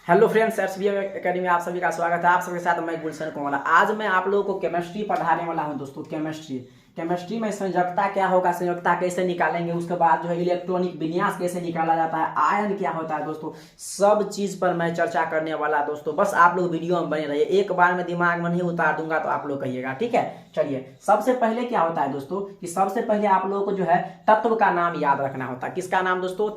Hello friends, SBM academy में आप सभी का स्वागत है। आप सबके साथ मैं गुलशन कुमार। आज मैं आप लोगों को केमिस्ट्री पढ़ाने वाला हूं दोस्तों। केमिस्ट्री में संयोजकता क्या होगा, संयोजकता कैसे निकालेंगे, उसके बाद जो है इलेक्ट्रॉनिक विन्यास कैसे निकाला जाता है, आयन क्या होता है दोस्तों, सब चीज पर मैं चर्चा करने वाला दोस्तों। बस आप लोग वीडियो में बने रहिए, एक बार में दिमाग में नहीं उतार दूंगा तो आप लोग कहिएगा, ठीक है। चलिए, सबसे पहले क्या होता है दोस्तों कि सबसे पहले आप लोगों को जो है तत्व का नाम याद रखना होता है। किसका नाम दोस्तों?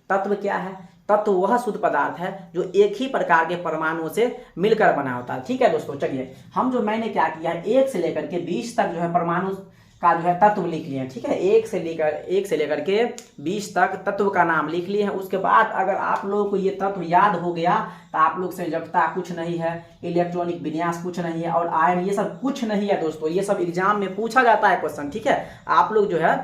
तत्व क्या है? तत्व वह शुद्ध पदार्थ है जो एक ही प्रकार के परमाणुओं से मिलकर बना होता है, ठीक है दोस्तों। चलिए, मैंने क्या किया है, 1 से लेकर के 20 तक जो है परमाणु का जो है तत्व लिख लिए हैं, ठीक है। 1 से लेकर के 20 तक तत्व का नाम लिख लिए हैं। उसके बाद अगर आप लोगों को ये तत्व याद हो गया तो आप लोग संयोजकता कुछ नहीं है, इलेक्ट्रॉनिक विन्यास कुछ नहीं है, और आयन ये सब कुछ नहीं है दोस्तों। ये सब एग्जाम में पूछा जाता है क्वेश्चन, ठीक है। आप लोग जो है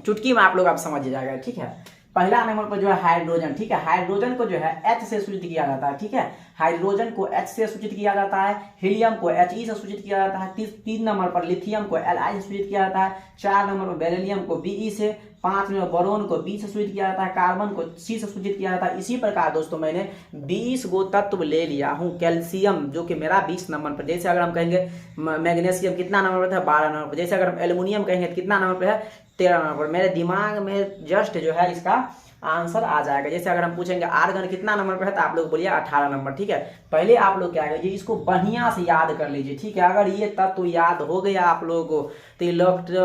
चुटकी में आप लोग समझ जाएगा, ठीक है। पहला नंबर पर जो है हाइड्रोजन, ठीक है। हाइड्रोजन को जो है H से सूचित किया जाता है, ठीक है। हाइड्रोजन को H से सूचित किया जाता है। हीलियम को He से सूचित किया जाता है। 3 नंबर पर लिथियम को Li से सूचित किया जाता है। 4 नंबर पर बेरिलियम को Be से, 5 नंबर बोरोन को B से सूचित किया जाता है। कार्बन को C से सूचित किया जाता है। इसी प्रकार दोस्तों मैंने 20 गो तत्व ले लिया हूँ। कैल्शियम जो कि मेरा 20 नंबर पर, जैसे अगर हम कहेंगे मैग्नीशियम कितना नंबर पर था, 12 नंबर पर। जैसे अगर हम एल्युमिनियम कहेंगे कितना नंबर पर है, 13 नंबर पर। मेरे दिमाग में जस्ट जो है इसका आंसर आ जाएगा। जैसे अगर हम पूछेंगे आर्गन कितना नंबर पर है तो आप लोग बोलिए 18 नंबर, ठीक है। पहले आप लोग क्या कीजिए, इसको बढ़िया से याद कर लीजिए, ठीक है। अगर ये तत्व याद हो गया आप लोगों को तो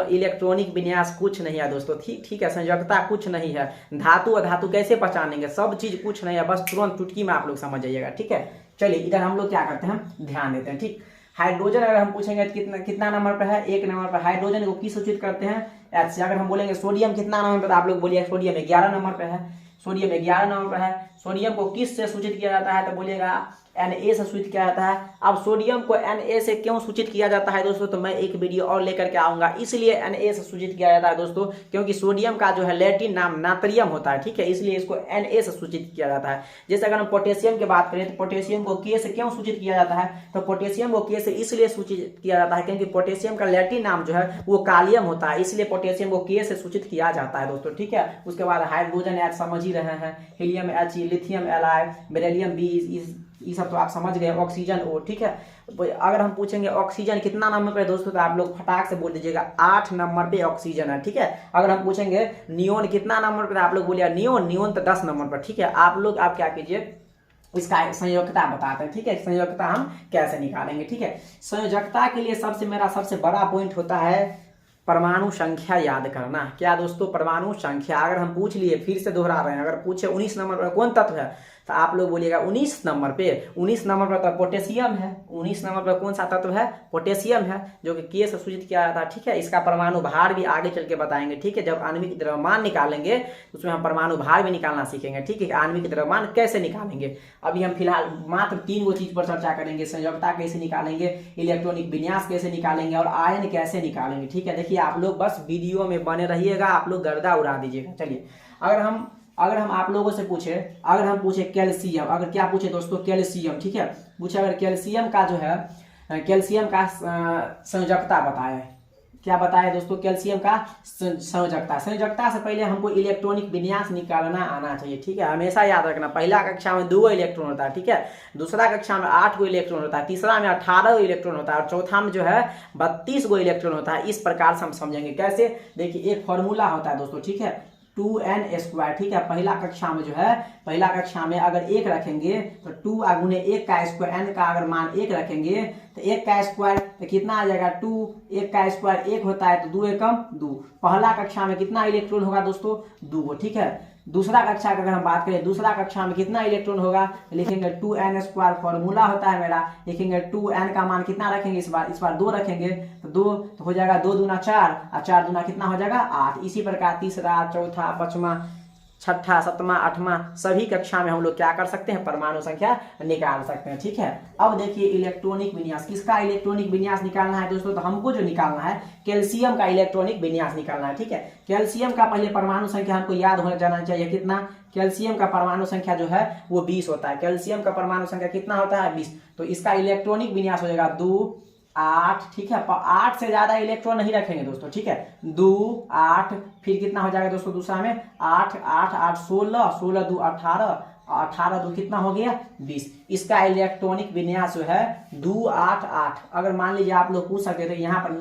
इलेक्ट्रॉनिक विन्यास कुछ नहीं है दोस्तों, ठीक है। संयोजकता कुछ नहीं है, धातु अधातु कैसे पहचानेंगे, सब चीज कुछ नहीं है, बस तुरंत चुटकी में आप लोग समझ जाइएगा, ठीक है। चलिए, इधर हम लोग क्या करते हैं, ध्यान देते हैं, ठीक। हाइड्रोजन अगर हम पूछेंगे कितना नंबर पर है, 1 नंबर पर। हाइड्रोजन को किस सूचित करते हैं, H से। अगर हम बोलेंगे सोडियम कितना नंबर पर, तो आप लोग बोलिए सोडियम 11 नंबर पर है। सोडियम 11 नंबर पर है। सोडियम को किस से सूचित किया जाता है, तो बोलिएगा Na से सूचित किया जाता है। अब सोडियम को Na से क्यों सूचित किया जाता है दोस्तों, तो मैं एक वीडियो और लेकर के आऊंगा। इसलिए Na से सूचित किया जाता है दोस्तों क्योंकि सोडियम का जो है लैटिन नाम नात्रियम होता है, ठीक है। इसलिए इसको Na से सूचित किया जाता है। जैसे अगर हम पोटेशियम की बात करें तो पोटेशियम को K से क्यों सूचित किया जाता है, तो पोटेशियम को K से इसलिए सूचित किया जाता है क्योंकि पोटेशियम का लैटिन नाम जो है वो कालियम होता है, इसलिए पोटेशियम को K से सूचित किया जाता है दोस्तों, ठीक है। उसके बाद हाइड्रोजन H समझ ही रहे हैं, helium He, lithium Li, beryllium B, ये सब तो आप समझ गए। ऑक्सीजन O, ठीक है। अगर हम पूछेंगे ऑक्सीजन कितना नंबर पे दोस्तों, तो आप लोग फटाक से बोल दीजिएगा 8 नंबर पे ऑक्सीजन है, ठीक है। अगर हम पूछेंगे नियोन कितना नंबर पे, तो आप लोग बोलिए नियोन तो 10 नंबर पर, ठीक है। आप क्या कीजिए, इसका संयोजकता बताते हैं, ठीक है। संयोजकता हम कैसे निकालेंगे, ठीक है। संयोजकता के लिए मेरा सबसे बड़ा पॉइंट होता है परमाणु संख्या याद करना। क्या दोस्तों, परमाणु संख्या। अगर हम पूछ लिए, फिर से दोहरा रहे हैं, अगर पूछे 19 नंबर पर कौन तत्व है, तो आप लोग बोलिएगा 19 नंबर पे। 19 नंबर पर तो पोटेशियम है। 19 नंबर पर कौन सा तत्व है, पोटेशियम है, जो कि K से सूचित किया जाता है, ठीक है। इसका परमाणु भार भी आगे चल के बताएंगे, ठीक है। जब आणविक द्रव्यमान निकालेंगे तो उसमें हम परमाणु भार भी निकालना सीखेंगे, ठीक है। आणविक द्रव्यमान कैसे निकालेंगे, अभी हम फिलहाल मात्र 3 गो चीज पर चर्चा करेंगे। संयोजकता कैसे निकालेंगे, इलेक्ट्रॉनिक विन्यास कैसे निकालेंगे, और आयन कैसे निकालेंगे, ठीक है। देखिए, आप लोग बस वीडियो में बने रहिएगा, आप लोग गर्दा उड़ा दीजिएगा। चलिए, अगर हम आप लोगों से पूछे, अगर हम पूछे कैल्शियम, अगर क्या पूछे दोस्तों, कैल्शियम, ठीक है। पूछे अगर कैल्शियम का जो है कैल्शियम का संयोजकता बताए, क्या बताए दोस्तों, कैल्शियम का संयोजकता से पहले हमको इलेक्ट्रॉनिक विन्यास निकालना आना चाहिए, ठीक है। हमेशा याद रखना, पहला कक्षा में 2 इलेक्ट्रॉन होता है, ठीक है। दूसरा कक्षा में 8 गो इलेक्ट्रॉन होता है। तीसरा में 18 इलेक्ट्रॉन होता है, और चौथा में जो है 32 गो इलेक्ट्रॉन होता है। इस प्रकार से हम समझेंगे कैसे, देखिए एक फॉर्मूला होता है दोस्तों, ठीक है, 2n², ठीक है। पहला कक्षा में अगर 1 रखेंगे तो 2 गुने 1 का स्क्वायर, n का अगर मान 1 रखेंगे तो 1 का स्क्वायर तो कितना आ जाएगा 2, 1 का स्क्वायर 1 होता है तो 2 एकम 2। पहला कक्षा में कितना इलेक्ट्रॉन होगा दोस्तों, 2, ठीक है। दूसरा कक्षा का अगर हम बात करें, दूसरा कक्षा में कितना इलेक्ट्रॉन होगा, लिखेंगे 2n², फॉर्मूला होता है मेरा, लिखेंगे 2n का मान कितना रखेंगे, इस बार 2 रखेंगे तो 2 तो हो जाएगा 2 दूना 4, और 4 दूना कितना हो जाएगा 8। इसी प्रकार तीसरा, चौथा, पांचवा, छठा, सातवां, आठवां सभी कक्षा में हम लोग क्या कर सकते हैं, परमाणु संख्या निकाल सकते हैं, ठीक है। अब देखिए इलेक्ट्रॉनिक विन्यास, किसका इलेक्ट्रॉनिक विन्यास निकालना है दोस्तों, तो हमको जो निकालना है कैल्शियम का इलेक्ट्रॉनिक विन्यास निकालना है, ठीक है। कैल्शियम का पहले परमाणु संख्या हमको याद होना जाना चाहिए, कितना, कैल्शियम का परमाणु संख्या जो है वो 20 होता है। कैल्शियम का परमाणु संख्या कितना होता है, 20। तो इसका इलेक्ट्रॉनिक विन्यास हो जाएगा 2, 8, ठीक है। 8 से ज्यादा इलेक्ट्रॉन नहीं रखेंगे दोस्तों, ठीक है। 2, 8, फिर कितना हो जाएगा दोस्तों दूसरा में 8, 8, 8, 16, 16 2 18, 18 2 कितना हो गया 20। इसका इलेक्ट्रॉनिक विन्यास जो है 2 8 8। अगर मान लीजिए आप लोग पूछ सकते थे यहाँ पर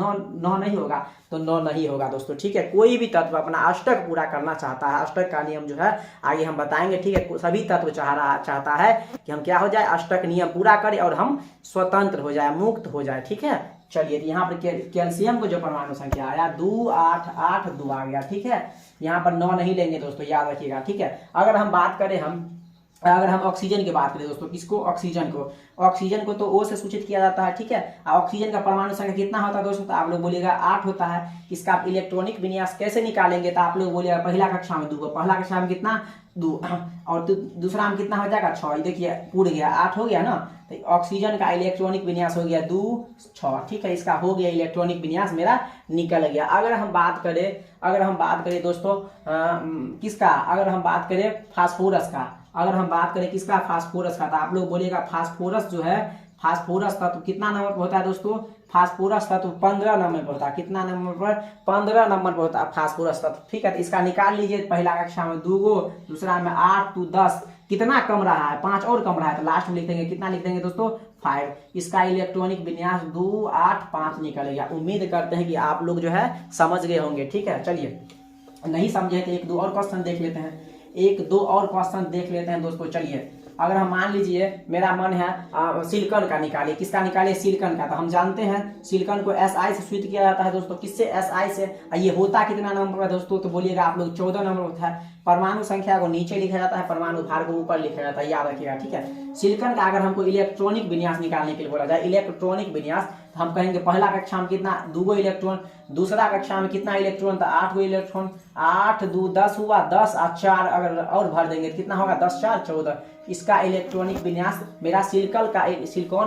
9 नहीं होगा तो 9 नहीं होगा दोस्तों, ठीक है। कोई भी तत्व अपना अष्टक पूरा करना चाहता है, अष्टक का नियम जो है आगे हम बताएंगे, ठीक है। सभी तत्व चाहता है कि हम क्या हो जाए, अष्टक नियम पूरा करें और हम स्वतंत्र हो जाए, मुक्त हो जाए, ठीक है। चलिए यहाँ पर कैल्शियम को जो परमाणु संख्या आया 2 8 8 2 आ गया, ठीक है। यहाँ पर 9 नहीं लेंगे दोस्तों, याद रखिएगा, ठीक है। अगर हम ऑक्सीजन की बात करें दोस्तों, किसको, ऑक्सीजन को तो O से सूचित किया जाता है, ठीक है। ऑक्सीजन का परमाणु संख्या कितना होता है दोस्तों, तो आप लोग बोलिएगा 8 होता है। इसका आप इलेक्ट्रॉनिक विन्यास कैसे निकालेंगे, तो आप लोग बोलिएगा पहला कक्षा में 2, पहला कक्षा में कितना 2 और दूसरा में कितना हो जाएगा 6। देखिए पूर्ण गया, 8 हो गया ना, तो ऑक्सीजन का इलेक्ट्रॉनिक विन्यास हो गया 2 6, ठीक है। इसका हो गया इलेक्ट्रॉनिक विन्यास मेरा निकल गया। अगर हम बात करें दोस्तों किसका, अगर हम बात करें फास्फोरस का, किसका, फास्फोरस का, तो आप लोग बोलिएगा फास्फोरस जो है, फास्फोरस तत्व कितना नंबर पर होता है दोस्तों, फास्फोरस तत्व 15 नंबर पर होता है। कितना नंबर पर, 15 नंबर पर होता है फास्फोरस तत्व, ठीक है। तो इसका निकाल लीजिए, पहला कक्षा में 2 गो, दूसरा में 8 2 10, कितना कम रहा है, 5 और कम रहा है, तो लास्ट में लिख देंगे, कितना लिख देंगे दोस्तों 5। इसका इलेक्ट्रॉनिक विन्यास 2 8 5 निकलेगा। उम्मीद करते हैं कि आप लोग जो है समझ गए होंगे, ठीक है। चलिए नहीं समझे तो 1 2 और क्वेश्चन देख लेते हैं, 1 2 और क्वेश्चन देख लेते हैं दोस्तों। चलिए अगर हम मान लीजिए मेरा मन है सिलिकॉन का निकालिए, किसका निकालिए, सिलिकॉन का। तो हम जानते हैं सिलिकॉन को SI से सूचित किया जाता है दोस्तों, किससे, SI से। ये होता कितना नंबर पर दोस्तों, तो बोलिएगा आप लोग 14 नंबर होता है। परमाणु संख्या को नीचे लिखा जाता है, परमाणु भार को ऊपर लिखा जाता है, याद रखिएगा, ठीक है। सिलिकॉन का अगर हमको इलेक्ट्रॉनिक विन्यास निकालने के लिए बोला जाए, इलेक्ट्रॉनिक विन्यास, तो हम कहेंगे पहला कक्षा में कितना 2 गो इलेक्ट्रॉन, दूसरा कक्षा में कितना इलेक्ट्रॉन, तो 8 गो इलेक्ट्रॉन, 8 2 10 हुआ, 10 और 4 अगर और भर देंगे तो कितना होगा, 10 4 14। इसका इलेक्ट्रॉनिक विन्यास मेरा सिलिकॉन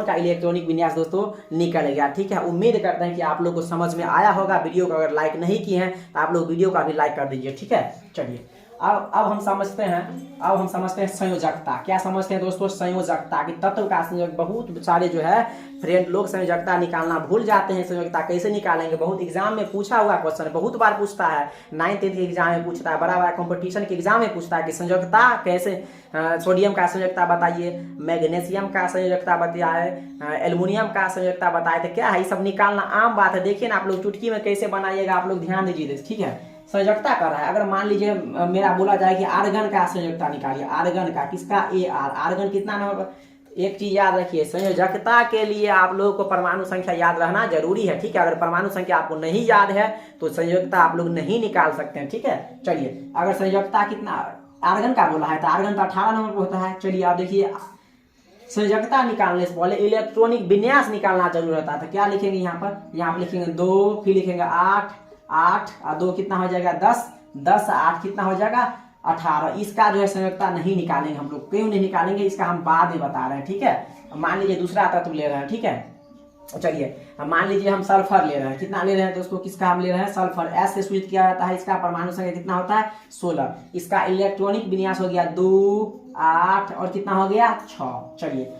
का इलेक्ट्रॉनिक विन्यास दोस्तों निकल गया, ठीक है। उम्मीद करते हैं कि आप लोग को समझ में आया होगा। वीडियो को अगर लाइक नहीं किए हैं तो आप लोग वीडियो का भी लाइक कर दीजिए, ठीक है। चलिए अब हम समझते हैं संयोजकता। क्या समझते हैं दोस्तों, संयोजकता की तत्व का संयोजक। बहुत सारे जो है फ्रेंड लोग संयोजकता निकालना भूल जाते हैं। संयोजकता कैसे निकालेंगे, बहुत एग्जाम में पूछा हुआ क्वेश्चन, बहुत बार पूछता है, 9th 10th के एग्जाम में पूछता है, बड़ा कंपटीशन के एग्जाम में पूछता है कि संयोजकता कैसे, सोडियम का संयोजकता बताइए, मैग्नीशियम का संयोजकता बताइए, एल्युमिनियम का संयोजकता बताए, तो क्या है ये सब निकालना आम बात है। देखिए ना आप लोग चुटकी में कैसे बनाइएगा, आप लोग ध्यान दीजिए, ठीक है। संयोजकता कर रहा है, अगर मान लीजिए मेरा बोला जाए कि आर्गन का संयोजकता निकालिए, आर्गन का, किसका, AR, आर्गन कितना नंबर पर। एक चीज याद रखिए, संयोजकता के लिए आप लोगों को परमाणु संख्या याद रहना जरूरी है, ठीक है। अगर परमाणु संख्या आपको नहीं याद है तो संयोजकता आप लोग नहीं निकाल सकते हैं, ठीक है। चलिए अगर संयोजकता कितना आर्गन का बोला है तो आर्गन तो 18 नंबर पर होता है। चलिए आप देखिए, संयोजकता निकालने से पहले इलेक्ट्रॉनिक विन्यास निकालना जरूर रहता है। तो क्या लिखेंगे यहाँ पर लिखेंगे 2, फिर लिखेंगे 8 8 और 2 कितना हो जाएगा 10 10 8 कितना हो जाएगा 18। इसका जो है संयोजकता नहीं निकालेंगे हम लोग। क्यों नहीं निकालेंगे, इसका हम बाद में बता रहे हैं, ठीक है। मान लीजिए दूसरा तत्व ले रहे हैं, ठीक है। चलिए मान लीजिए हम सल्फर ले रहे हैं, कितना ले रहे हैं दोस्तों, किसका हम ले रहे हैं, सल्फर। S से सूचित किया जाता है, इसका परमाणु संख्या कितना होता है 16। इसका इलेक्ट्रॉनिक विन्यास हो गया 2 8 और कितना हो गया 6। चलिए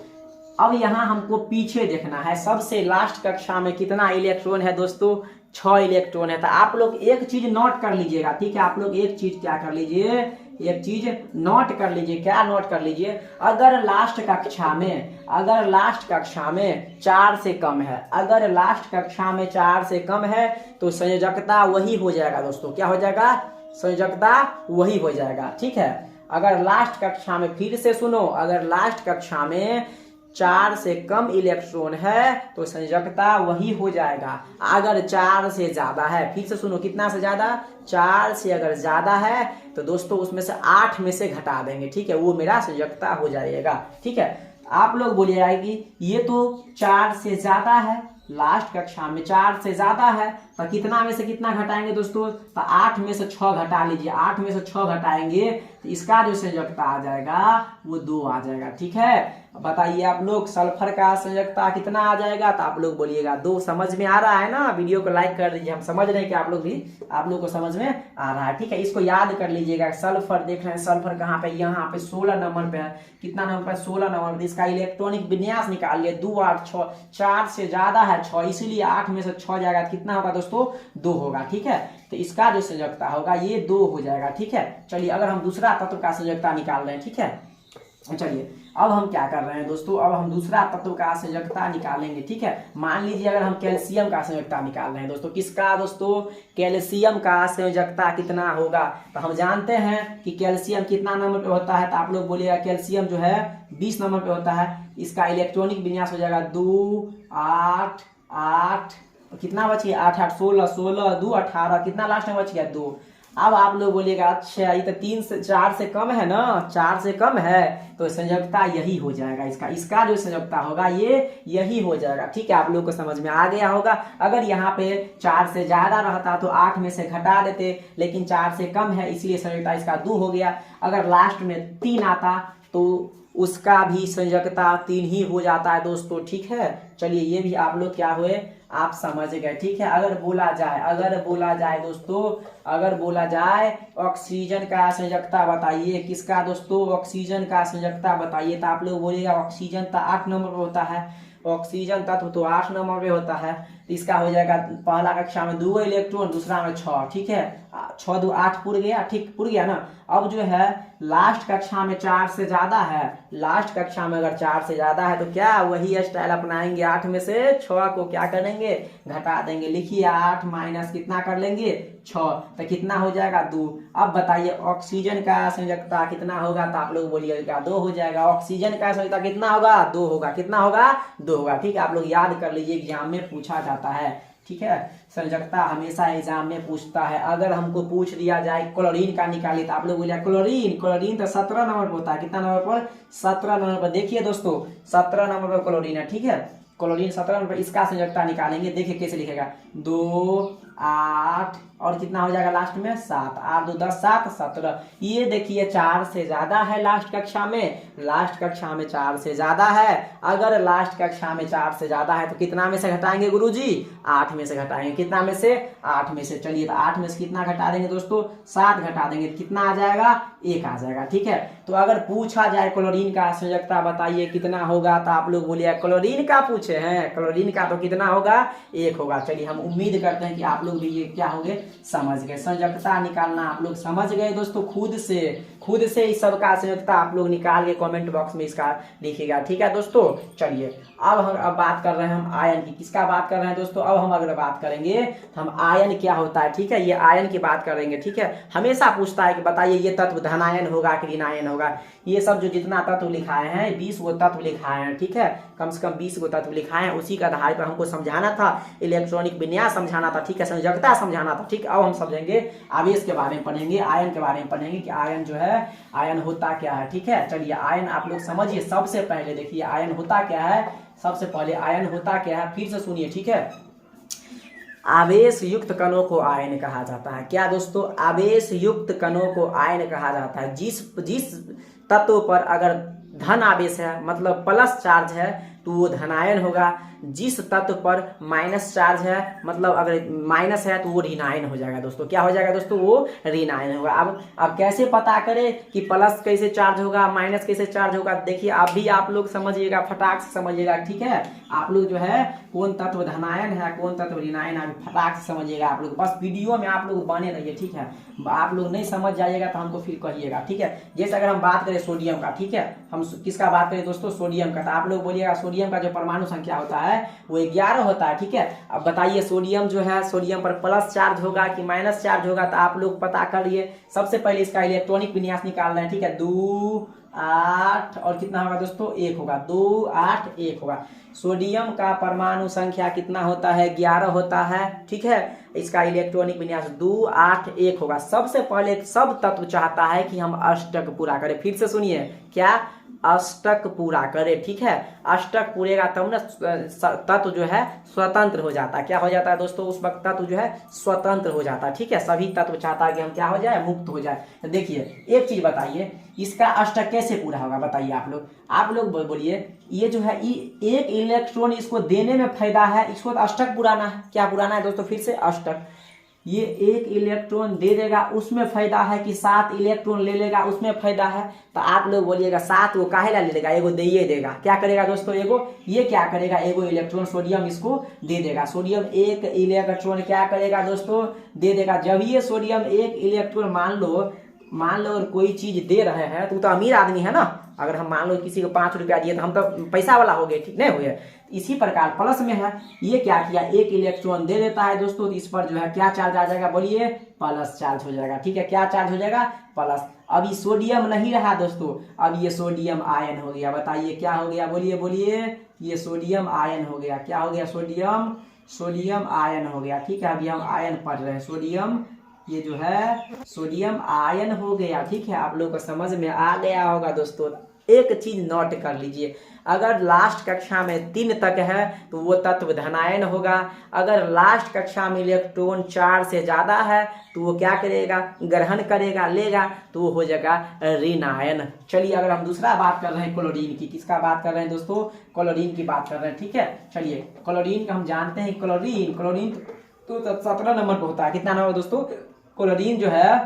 अब यहाँ हमको पीछे देखना है, सबसे लास्ट कक्षा में कितना इलेक्ट्रॉन है दोस्तों, 6 इलेक्ट्रॉन है। तो आप लोग एक चीज नोट कर लीजिएगा, ठीक है। आप लोग एक चीज क्या कर लीजिए, एक चीज नोट कर लीजिए। क्या नोट कर लीजिए, अगर लास्ट कक्षा में 4 से कम है, अगर लास्ट कक्षा में 4 से कम है तो संयोजकता वही हो जाएगा दोस्तों। क्या हो जाएगा, संयोजकता वही हो जाएगा, ठीक है। अगर लास्ट कक्षा में, फिर से सुनो, अगर लास्ट कक्षा में 4 से कम इलेक्ट्रॉन है तो संयोजकता वही हो जाएगा। अगर 4 से ज्यादा है, फिर से सुनो, कितना से ज्यादा, 4 से अगर ज्यादा है तो दोस्तों उसमें से 8 में से घटा देंगे, ठीक है, वो मेरा संयोजकता हो जाएगा, ठीक है। आप लोग बोलिएगा कि ये तो 4 से ज्यादा है, लास्ट कक्षा में 4 से ज्यादा है, तो कितना में से कितना घटाएंगे दोस्तों, तो 8 में से 6 घटा लीजिए। 8 में से 6 घटाएंगे तो इसका जो संयोजकता आ जाएगा वो 2 आ जाएगा, ठीक है। बताइए आप लोग सल्फर का संयोजकता कितना आ जाएगा, तो आप लोग बोलिएगा 2। समझ में आ रहा है ना, वीडियो को लाइक कर दीजिए। हम समझ रहे हैं कि आप लोग को समझ में आ रहा है, ठीक है। इसको याद कर लीजिएगा। सल्फर देख रहे हैं, सल्फर कहाँ पे, यहाँ पे 16 नंबर पे है। कितना नंबर पे, 16 नंबर पे। इसका इलेक्ट्रॉनिक विन्यास निकाल लिए, 2 8 6, 4 से ज्यादा है 6, इसीलिए 8 में से 6 जाएगा, कितना होगा दोस्तों 2 होगा, ठीक है। तो इसका जो संयोजकता होगा ये 2 हो जाएगा, ठीक है। चलिए अगर हम दूसरा तत्व का संयोजकता निकाल रहे हैं, ठीक है, चलिए अब हम क्या कर रहे हैं दोस्तों, अब हम दूसरा तत्व का संयोजकता निकालेंगे। ठीक है, मान लीजिए अगर हम कैल्शियम का संयोजकता निकाल रहे हैं दोस्तों, किसका दोस्तों, कैल्शियम का संयोजकता कितना होगा। तो हम जानते हैं कि कैल्शियम कितना नंबर पे होता है, तो आप लोग बोलिएगा कैल्शियम जो है 20 नंबर पे होता है। इसका इलेक्ट्रॉनिक विन्यास हो जाएगा 2 8 8, कितना बच गया 8 8 16 16 2 18, कितना लास्ट में बच गया 2। अब आप लोग बोलिएगा अच्छा ये तो 3 से 4 से कम है ना, 4 से कम है, तो संयोजकता यही हो जाएगा। इसका जो संयोजकता होगा ये यही हो जाएगा। ठीक है, आप लोग को समझ में आ गया होगा। अगर यहाँ पे 4 से ज्यादा रहता तो 8 में से घटा देते, लेकिन 4 से कम है इसलिए संयोजकता इसका 2 हो गया। अगर लास्ट में 3 आता तो उसका भी संयोजकता 3 ही हो जाता है दोस्तों। ठीक है, चलिए ये भी आप लोग क्या हुए, आप समझ गए। ठीक है, अगर बोला जाए दोस्तों, अगर बोला जाए ऑक्सीजन का संयोजकता बताइए, किसका दोस्तों, ऑक्सीजन का संयोजकता बताइए, तो आप लोग बोलिएगा ऑक्सीजन तो 8 नंबर पर होता है, ऑक्सीजन तत्व तो 8 नंबर पे होता है। तो इसका हो जाएगा पहला कक्षा में 2 इलेक्ट्रॉन, दूसरा में 6। ठीक है, 6 2 8 पुर गया, ठीक पुर गया ना। अब जो है लास्ट कक्षा में 4 से ज्यादा है, लास्ट कक्षा में अगर 4 से ज्यादा है तो क्या वही स्टाइल अपनाएंगे, 8 में से 6 को क्या कर देंगे, घटा देंगे। लिखिए 8 माइनस कितना कर लेंगे 6, तो कितना हो जाएगा 2। अब बताइए ऑक्सीजन का संयोजकता कितना होगा, तो आप लोग बोलिएगा 2 हो जाएगा। ऑक्सीजन का संयोजकता कितना होगा, 2 होगा, कितना होगा 2 होगा। ठीक है, आप लोग याद कर लीजिए, एग्जाम में पूछा जाता है। ठीक है, संयोजकता हमेशा एग्जाम में पूछता है। अगर हमको पूछ दिया जाए क्लोरीन का निकालिए, तो आप लोग बोलिए क्लोरीन तो 17 नंबर पर होता है। कितना नंबर पर, 17 नंबर पर। देखिए दोस्तों 17 नंबर पर क्लोरीन है। ठीक है, क्लोरीन 17 नंबर पर, इसका संयोजकता निकालेंगे। देखिए कैसे लिखेगा, 2 8 और कितना हो जाएगा लास्ट में 7, 8 2 10 7 17। ये देखिए 4 से ज्यादा है लास्ट कक्षा में, लास्ट कक्षा में 4 से ज्यादा है। अगर लास्ट कक्षा में 4 से ज्यादा है तो कितना में से घटाएंगे गुरुजी, 8 में से घटाएंगे। कितना में से, 8 में से। चलिए तो 8 में से कितना घटा देंगे दोस्तों, 7 घटा देंगे, कितना आ जाएगा 1 आ जाएगा। ठीक है, तो अगर पूछा जाए क्लोरीन का संयोजकता बताइए कितना होगा, तो आप लोग बोलिए क्लोरीन का पूछे हैं, क्लोरीन का तो कितना होगा 1 होगा। चलिए हम उम्मीद करते हैं कि आप लोग भी ये क्या होंगे, समझ गए। संयोजकता निकालना आप लोग समझ गए दोस्तों। खुद से इस सब का संयोजकता आप लोग निकाल के कमेंट बॉक्स में इसका लिखिएगा। ठीक है दोस्तों, चलिए अब बात कर रहे हैं हम आयन की। किसका बात कर रहे हैं दोस्तों, अब हम अगर बात करेंगे तो हम आयन क्या होता है। ठीक है, ये आयन की बात करेंगे। ठीक है, हमेशा पूछता है कि बताइए ये तत्व धनायन होगा कि ऋणायन होगा। ये सब जो जितना तत्व लिखाए हैं 20 गो तत्व लिखाए हैं। ठीक है, कम से कम 20 गो तत्व लिखाए हैं, उसी का आधार पर हमको समझाना था, इलेक्ट्रॉनिक विन्यास समझाना था। ठीक है, संयोजकता समझाना था। ठीक, अब हम समझेंगे आवेश के बारे में पढ़ेंगे, आयन के बारे में पढ़ेंगे कि आयन जो है, आयन होता क्या है। ठीक है, चलिए आयन आप लोग समझिए। सबसे पहले देखिए आयन होता क्या है, सबसे पहले आयन होता क्या है फिर से सुनिए। ठीक है, आवेश युक्त कणों को आयन कहा जाता है। क्या दोस्तों, आवेश युक्त कणों को आयन कहा जाता है। जिस तत्व पर अगर धन आवेश है मतलब प्लस चार्ज है तो वो धनायन होगा। जिस तत्व पर माइनस चार्ज है मतलब अगर माइनस है तो वो ऋणायन हो जाएगा दोस्तों। क्या हो जाएगा दोस्तों, वो ऋणायन होगा। अब कैसे पता करें कि प्लस कैसे चार्ज होगा माइनस कैसे चार्ज होगा, देखिए अभी आप लोग समझिएगा, फटाक से समझिएगा। ठीक है, आप लोग जो है कौन तत्व धनायन है कौन तत्व ऋणायन है फटाक से समझिएगा। आप लोग बस वीडियो में आप लोग बने रहिए। ठीक है, आप लोग नहीं समझ जाइएगा तो हमको फिर कहिएगा। ठीक है, जैसे अगर हम बात करें सोडियम का, ठीक है, हम किसका बात करें दोस्तों, सोडियम का, तो आप लोग बोलिएगा सोडियम का जो परमाणु संख्या होता है वो 11 होता है। ठीक है, अब बताइए सोडियम जो है, सोडियम पर प्लस चार्ज होगा कि माइनस चार्ज होगा, तो आप लोग पता करिए। सबसे पहले इसका इलेक्ट्रॉनिक विन्यास निकाल रहे हैं। ठीक है, 2 8 और कितना होगा दोस्तों 1 होगा, 2 8 1 होगा। सोडियम का परमाणु संख्या कितना होता है, 11 होता है। ठीक है, इसका इलेक्ट्रॉनिक विन्यास 2 8 1 होगा। सबसे पहले सब तत्व चाहता है कि हम अष्टक पूरा करें। फिर से सुनिए, क्या, अष्टक पूरा करे। ठीक है, अष्टक पूरेगा तब ना तत्व जो है स्वतंत्र हो जाता है। क्या हो जाता है दोस्तों, उस वक्त तत्व जो है स्वतंत्र हो जाता है। ठीक है, सभी तत्व चाहता है कि हम क्या हो जाए, मुक्त हो जाए। तो देखिए एक चीज बताइए, इसका अष्टक कैसे पूरा होगा बताइए। आप लोग बोलिए, ये जो है एक इलेक्ट्रॉन इसको देने में फायदा है, इसको अष्टक पुराना है। क्या पुराना है दोस्तों, फिर से अष्टक, ये एक इलेक्ट्रॉन दे देगा उसमें फायदा है कि 7 इलेक्ट्रॉन ले लेगा उसमें फायदा है। तो आप लोग बोलिएगा 7 वो काहे ला ले लेगा, एगो दे ही देगा। क्या करेगा दोस्तों, एगो ये क्या करेगा, एगो इलेक्ट्रॉन सोडियम इसको दे देगा। सोडियम एक इलेक्ट्रॉन क्या करेगा दोस्तों, दे देगा। जब ये सोडियम एक इलेक्ट्रॉन मान लो मान लो अगर कोई चीज दे रहे हैं तो अमीर आदमी है ना, अगर हम मान लो किसी को 5 रुपया दिए तो हम तो पैसा वाला हो गए, ठीक नहीं हो गए। इसी प्रकार प्लस में है, ये क्या किया, एक इलेक्ट्रॉन दे देता है दोस्तों, तो इस पर जो है क्या चार्ज आ जाएगा, बोलिए प्लस चार्ज हो जाएगा, ठीक है। क्या चार्ज हो जाएगा, प्लस। अब ये सोडियम नहीं रहा दोस्तों, अब ये सोडियम आयन हो गया। बताइए क्या हो गया, बोलिए बोलिए, ये सोडियम आयन हो गया। क्या हो गया, सोडियम आयन हो गया, ठीक है। अभी हम आयन पढ़ रहे हैं, सोडियम, ये जो है सोडियम आयन हो गया, ठीक है। आप लोग को समझ में आ गया होगा दोस्तों। एक चीज नोट कर लीजिए, अगर लास्ट कक्षा में 3 तक है तो वो तत्व धनायन होगा। अगर लास्ट कक्षा में इलेक्ट्रॉन 4 से ज्यादा है तो वो क्या करेगा, ग्रहण करेगा, लेगा, तो वो हो जाएगा ऋणायन। चलिए अगर हम दूसरा बात कर रहे हैं क्लोरीन की, किसका बात कर रहे हैं दोस्तों, क्लोरीन की बात कर रहे हैं, ठीक है। चलिए क्लोरीन का हम जानते हैं, क्लोरीन तो 17 नंबर पर होता है। कितना नंबर दोस्तों, क्लोरीन जो है,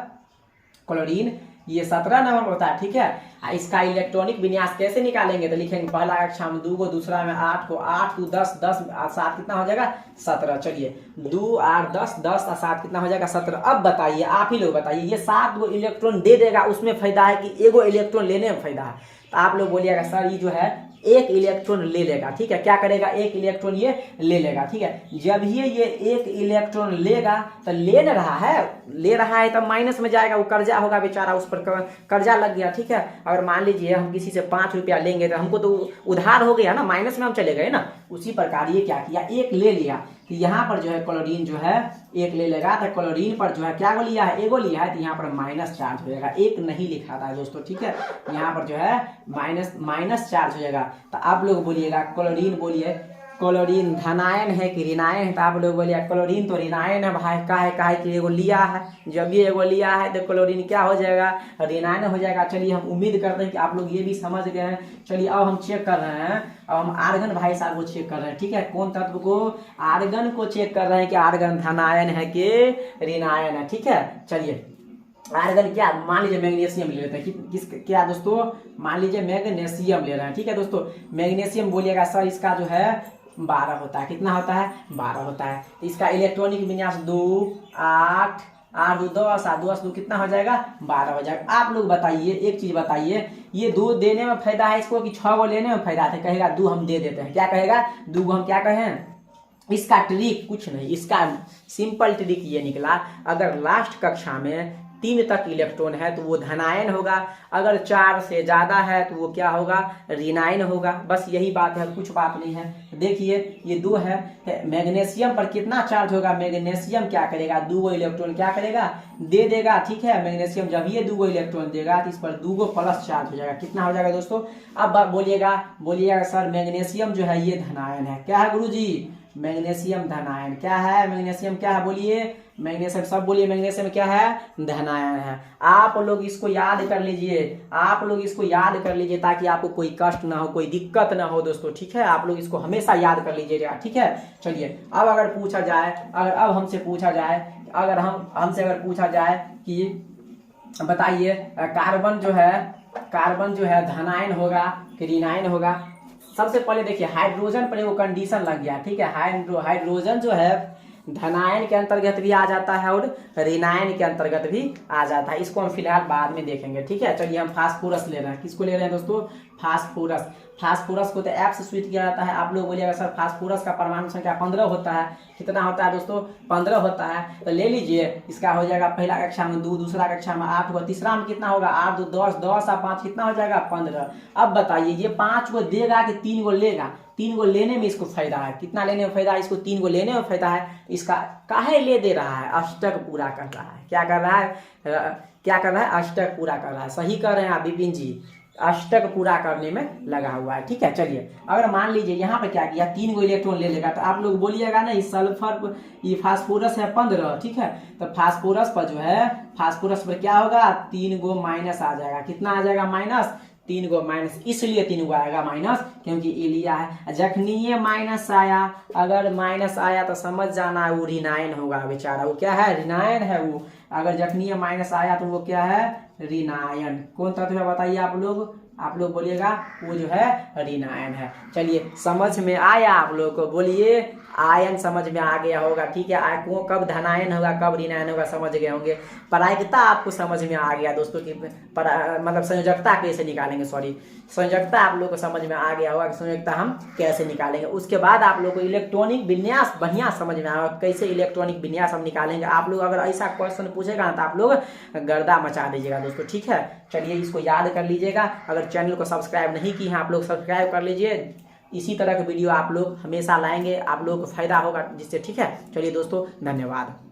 क्लोरीन ये 17 नंबर पर होता है, ठीक है। इसका इलेक्ट्रॉनिक विन्यास कैसे निकालेंगे, तो लिखेंगे पहला कक्षा में 2 को, दूसरा में 8 को, 8 को 10, 10 7 कितना हो जाएगा 17। चलिए 2 8 10 10 और 7 कितना हो जाएगा 17। अब बताइए, आप ही लोग बताइए, ये 7 गो इलेक्ट्रॉन दे देगा, उसमें फायदा है कि एगो इलेक्ट्रॉन लेने में फायदा है। तो आप लोग बोलिएगा सर ये जो है एक इलेक्ट्रॉन ले लेगा, ठीक है। क्या करेगा, एक इलेक्ट्रॉन ये ले लेगा, ठीक है। जब ये एक इलेक्ट्रॉन लेगा तो ले रहा है तो माइनस में जाएगा, वो कर्जा होगा बेचारा, उस पर कर्जा लग गया, ठीक है। अगर मान लीजिए हम किसी से 5 रुपया लेंगे तो हमको तो उधार हो गया ना, माइनस में हम चले गए ना। उसी प्रकार ये क्या किया, एक ले लिया, कि यहाँ पर जो है क्लोरीन जो है एक ले लेगा, तो क्लोरीन पर जो है क्या को लिया है, एगो लिया है, तो यहाँ पर माइनस चार्ज हो जाएगा। एक नहीं लिखा था दोस्तों, ठीक है। यहाँ पर जो है माइनस चार्ज हो जाएगा। तो आप लोग बोलिएगा क्लोरीन, बोलिए क्लोरीन धनायन है कि ऋणायन है, तो आप लोग बोलिए क्लोरीन तो ऋणायन है भाई। काहे कि एगो लिया है, जब ये एगो लिया है तो क्लोरीन क्या हो जाएगा, ऋणायन हो जाएगा। चलिए हम उम्मीद करते हैं कि आप लोग ये भी समझ गए हैं। चलिए अब हम चेक कर रहे हैं, अब हम आर्गन भाई साहब को चेक कर रहे हैं, ठीक है। कौन तत्व को, आर्गन को चेक कर रहे हैं कि आर्गन धनायन है कि ऋणायन है, ठीक है। चलिए आर्गन क्या, मान लीजिए मैग्नीशियम ले लेते हैं, किस क्या दोस्तों, मान लीजिए मैग्नीशियम ले रहे हैं, ठीक है दोस्तों। मैग्नीशियम बोलिएगा सर इसका जो है 12 होता है, कितना होता है 12 होता है। तो इसका इलेक्ट्रॉनिक विन्यास 2 8 8 2 10 8 2 2 कितना हो जाएगा 12 हो जाएगा। आप लोग बताइए, एक चीज बताइए, ये 2 देने में फायदा है इसको कि 6 को लेने में फायदा है, कहेगा 2 हम दे देते हैं। क्या कहेगा, 2 को हम क्या कहें, इसका ट्रिक कुछ नहीं, इसका सिंपल ट्रिक ये निकला, अगर लास्ट कक्षा में 3 तक इलेक्ट्रॉन है तो वो धनायन होगा, अगर 4 से ज्यादा है तो वो क्या होगा, ऋणायन होगा। बस यही बात है, कुछ बात नहीं है। देखिए ये 2 है, मैग्नीशियम पर कितना चार्ज होगा, मैग्नीशियम क्या करेगा, 2 गो इलेक्ट्रॉन क्या करेगा, दे देगा, ठीक है। मैग्नीशियम जब ये 2 गो इलेक्ट्रॉन देगा तो इस पर 2 गो प्लस चार्ज हो जाएगा, कितना हो जाएगा दोस्तों। अब बोलिएगा सर मैग्नीशियम जो है ये धनायन है, क्या है गुरुजी, मैग्नीशियम धनायन क्या है, मैग्नीशियम क्या है, बोलिए मैग्नीशियम, सब बोलिए मैग्नीशियम क्या है, धनायन है। आप लोग इसको याद कर लीजिए, आप लोग इसको याद कर लीजिए ताकि आपको कोई कष्ट ना हो, कोई दिक्कत ना हो दोस्तों, ठीक है। आप लोग इसको हमेशा याद कर लीजिएगा, ठीक है। चलिए अब अगर पूछा जाए, अब हमसे पूछा जाए, अगर हमसे अगर पूछा जाए कि बताइए कार्बन जो है धनायन होगा कि ऋणायन होगा। सबसे पहले देखिए हाइड्रोजन पर वो कंडीशन लग गया, ठीक है। हाइड्रोजन जो है धनायन के अंतर्गत भी आ जाता है और ऋणायन के अंतर्गत भी आ जाता है, इसको हम फिलहाल बाद में देखेंगे, ठीक है। चलिए हम फास्फोरस ले रहे हैं, किसको ले रहे हैं दोस्तों, फास्फोरस को तो F से स्विच किया जाता है। आप लोग बोलिएगा सर फास्फोरस का परमाणु संख्या 15 होता है, कितना होता है दोस्तों 15 होता है। तो ले लीजिए, इसका हो जाएगा पहला कक्षा में 2, दूसरा कक्षा में 8 होगा, तीसरा में कितना होगा 8 2 10 10 और 5 कितना हो जाएगा 15। अब बताइए ये 5 को देगा कि 3 को लेगा, 3 को लेने में इसको फायदा है, कितना लेने में फायदा है, इसको 3 को लेने में फायदा है। इसका काहे ले दे रहा है, अष्टक पूरा कर रहा है। क्या कर रहा है, अष्टक पूरा कर रहा है। सही कर रहे हैं आप विपिन जी, अष्टक पूरा करने में लगा हुआ है, ठीक है। चलिए अगर मान लीजिए यहाँ पे क्या किया, 3 गो इलेक्ट्रॉन ले लेगा, तो आप लोग बोलिएगा ना सल्फर, ये फास्फोरस है 15, ठीक है। तो फास्फोरस पर क्या होगा, 3 गो माइनस आ जाएगा, कितना आ जाएगा माइनस, 3 गो माइनस, इसलिए 3 गो आएगा माइनस क्योंकि ये लिया है। जखनी ये माइनस आया, अगर माइनस आया तो समझ जाना वो ऋणायन होगा बेचारा, वो क्या है ऋणायन है वो। अगर जखनी माइनस आया तो वो क्या है ऋणायन। कौन तत्व है बताइए आप लोग बोलिएगा, वो जो है ऋणायन है। चलिए समझ में आया आप लोग को, बोलिए आयन समझ में आ गया होगा, ठीक है। कब धनायन होगा कब ऋणायन होगा समझ गए होंगे। प्रायिकता आपको समझ में आ गया दोस्तों कि मतलब संयोजकता कैसे निकालेंगे, सॉरी संयोजकता आप लोग को समझ में आ गया होगा कि संयोजकता हम कैसे निकालेंगे। उसके बाद आप लोग को इलेक्ट्रॉनिक विन्यास बढ़िया समझ में आएगा, कैसे इलेक्ट्रॉनिक विन्यास हम निकालेंगे। आप लोग अगर ऐसा क्वेश्चन पूछेगा ना तो आप लोग गर्दा मचा दीजिएगा दोस्तों, ठीक है। चलिए इसको याद कर लीजिएगा। अगर चैनल को सब्सक्राइब नहीं की है आप लोग सब्सक्राइब कर लीजिए। इसी तरह के वीडियो आप लोग हमेशा लाएंगे, आप लोग को फायदा होगा जिससे, ठीक है। चलिए दोस्तों धन्यवाद।